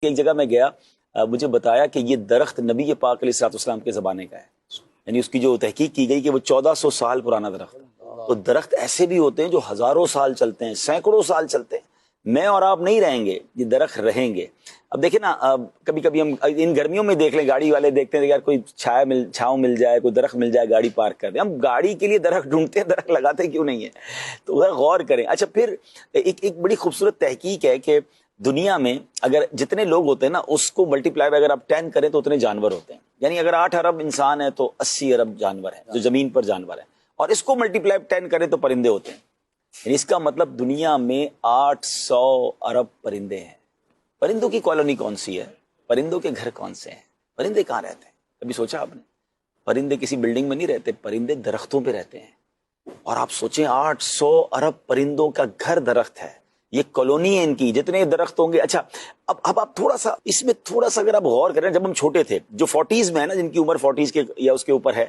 ایک جگہ میں گیا، مجھے بتایا کہ یہ درخت نبی پاک علیہ الصلوۃ والسلام کے زمانے کا ہے، یعنی اس کی جو تحقیق کی گئی کہ وہ 1400 سال پرانا درخت ہے۔ تو درخت ایسے بھی ہوتے ہیں جو ہزاروں سال چلتے ہیں، سینکڑوں سال چلتے ہیں۔ میں اور آپ نہیں رہیں گے، یہ درخت رہیں گے۔ اب دیکھیں نا، کبھی کبھی ہم ان گرمیوں میں دیکھ لیں، گاڑی والے دیکھتے ہیں یار کوئی چھاؤں مل جائے، کوئی درخت مل جائے، گاڑی پارک کر دیں۔ ہم گاڑی کے لیے درخت ڈھونڈتے ہیں، درخت لگاتے کیوں نہیں ہے؟ تو غور کریں۔ اچھا، پھر ایک بڑی خوبصورت تحقیق ہے کہ دنیا میں اگر جتنے لوگ ہوتے ہیں نا، اس کو ملٹی پلائی اگر آپ 10 کریں تو اتنے جانور ہوتے ہیں۔ یعنی اگر 8 ارب انسان ہے تو 80 ارب جانور ہیں جو زمین پر جانور ہیں، اور اس کو ملٹی پلائی 10 کریں تو پرندے ہوتے ہیں۔ یعنی اس کا مطلب دنیا میں 800 ارب پرندے ہیں۔ پرندوں کی کالونی کون سی ہے؟ پرندوں کے گھر کون سے ہیں؟ پرندے کہاں رہتے ہیں؟ کبھی سوچا آپ نے؟ پرندے کسی بلڈنگ میں نہیں رہتے، پرندے درختوں پہ رہتے ہیں۔ اور آپ سوچیں 800 ارب پرندوں کا گھر درخت ہے، یہ کالونی ہے ان کی، جتنے درخت ہوں گے۔ اچھا، اب آپ تھوڑا سا اس میں اگر آپ غور کریں، جب ہم چھوٹے تھے، جو 40s میں ہے نا، جن کی عمر 40s کے یا اس کے اوپر ہے،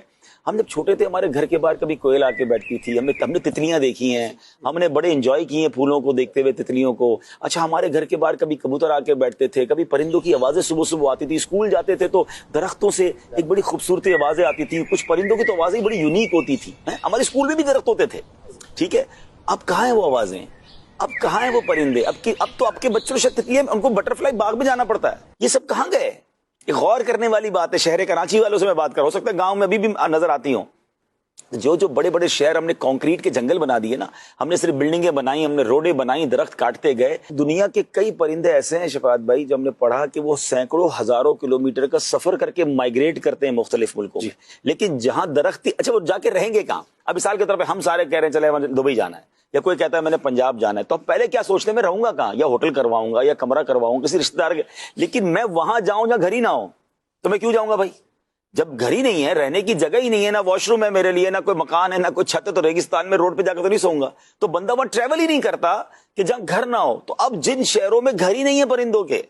ہم جب چھوٹے تھے ہمارے گھر کے باہر کبھی کوئل آ کے بیٹھتی تھی، ہم نے تتلیاں دیکھی ہیں، ہم نے بڑے انجوائے کیے ہیں پھولوں کو دیکھتے ہوئے، تتلیوں کو۔ اچھا، ہمارے گھر کے باہر کبھی کبوتر آ کے بیٹھتے تھے، کبھی پرندوں کی آوازیں صبح صبح آتی تھی، اسکول جاتے تھے تو درختوں سے ایک بڑی خوبصورتی آوازیں آتی تھی، کچھ پرندوں کی تو آوازیں بڑی یونیک ہوتی تھی۔ ہمارے اسکول میں بھی درخت ہوتے تھے، ٹھیک ہے؟ اب کہاں ہیں وہ آوازیں؟ اب کہاں ہیں وہ پرندے؟ اب تو آپ کے بچوں کو شاید ان کو بٹر فلائی باغ میں جانا پڑتا ہے۔ یہ سب کہاں گئے؟ ایک غور کرنے والی بات ہے۔ شہر کراچی والوں سے میں بات کر رہا ہوں، ہو سکتا ہے گاؤں میں ابھی بھی نظر آتی ہوں۔ جو بڑے بڑے شہر ہم نے کانکریٹ کے جنگل بنا دیے نا، ہم نے صرف بلڈنگیں بنائی، ہم نے روڈیں بنائی، درخت کاٹتے گئے۔ دنیا کے کئی پرندے ایسے ہیں شفاعت بھائی، جو ہم نے پڑھا کہ وہ سینکڑوں ہزاروں کلومیٹر کا سفر کر کے مائگریٹ کرتے ہیں مختلف ملکوں میں، لیکن جہاں درخت تھی، اچھا وہ جا کے رہیں گے کہاں؟ اب مثال کے طور پہ ہم سارے کہہ رہے ہیں چلے ہمیں دبئی جانا ہے، یا کوئی کہتا ہے میں نے پنجاب جانا ہے، تو اب پہلے کیا سوچتے ہیں میں رہوں گا کہاں؟ یا ہوٹل کرواؤں گا، یا کمرہ کرواؤں کسی رشتہ دار کے، لیکن میں وہاں جاؤں جہاں گھر ہی نہ ہو، تو میں کیوں جاؤں گا بھائی؟ جب گھر ہی نہیں ہے، رہنے کی جگہ ہی نہیں ہے، نہ واش روم ہے میرے لیے، نہ کوئی مکان ہے، نہ کوئی چھت ہے، تو ریگستان میں روڈ پہ جا کر تو نہیں سوؤں گا۔ تو بندہ وہاں ٹریول ہی نہیں کرتا کہ جہاں گھر نہ ہو۔ تو اب جن شہروں میں گھر ہی نہیں ہے پرندوں کے،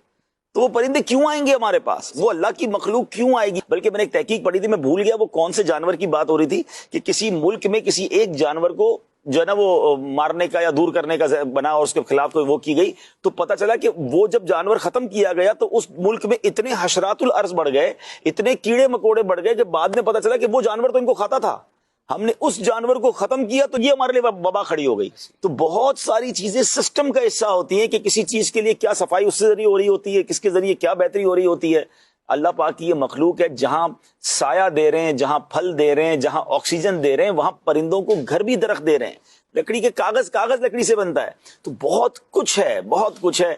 تو وہ پرندے کیوں آئیں گے ہمارے پاس؟ وہ اللہ کی مخلوق کیوں آئے گی؟ بلکہ میں نے ایک تحقیق پڑھی تھی، میں بھول گیا وہ کون سے جانور کی بات ہو رہی تھی، کہ کسی ملک میں کسی ایک جانور کو جو ہے نا وہ مارنے کا یا دور کرنے کا بنا، اور اس کے خلاف کوئی وہ کی گئی، تو پتہ چلا کہ وہ جب جانور ختم کیا گیا تو اس ملک میں اتنے حشرات الارض بڑھ گئے، اتنے کیڑے مکوڑے بڑھ گئے، کہ بعد میں پتہ چلا کہ وہ جانور تو ان کو کھاتا تھا، ہم نے اس جانور کو ختم کیا تو یہ ہمارے لیے وبا کھڑی ہو گئی۔ تو بہت ساری چیزیں سسٹم کا حصہ ہوتی ہیں کہ کسی چیز کے لیے کیا صفائی اس سے ذریعے ہو رہی ہوتی ہے، کس کے ذریعے کیا بہتری ہو رہی ہوتی ہے۔ اللہ پاک کی یہ مخلوق ہے، جہاں سایہ دے رہے ہیں، جہاں پھل دے رہے ہیں، جہاں آکسیجن دے رہے ہیں، وہاں پرندوں کو گھر بھی درخت دے رہے ہیں۔ لکڑی کے کاغذ لکڑی سے بنتا ہے، تو بہت کچھ ہے، بہت کچھ ہے۔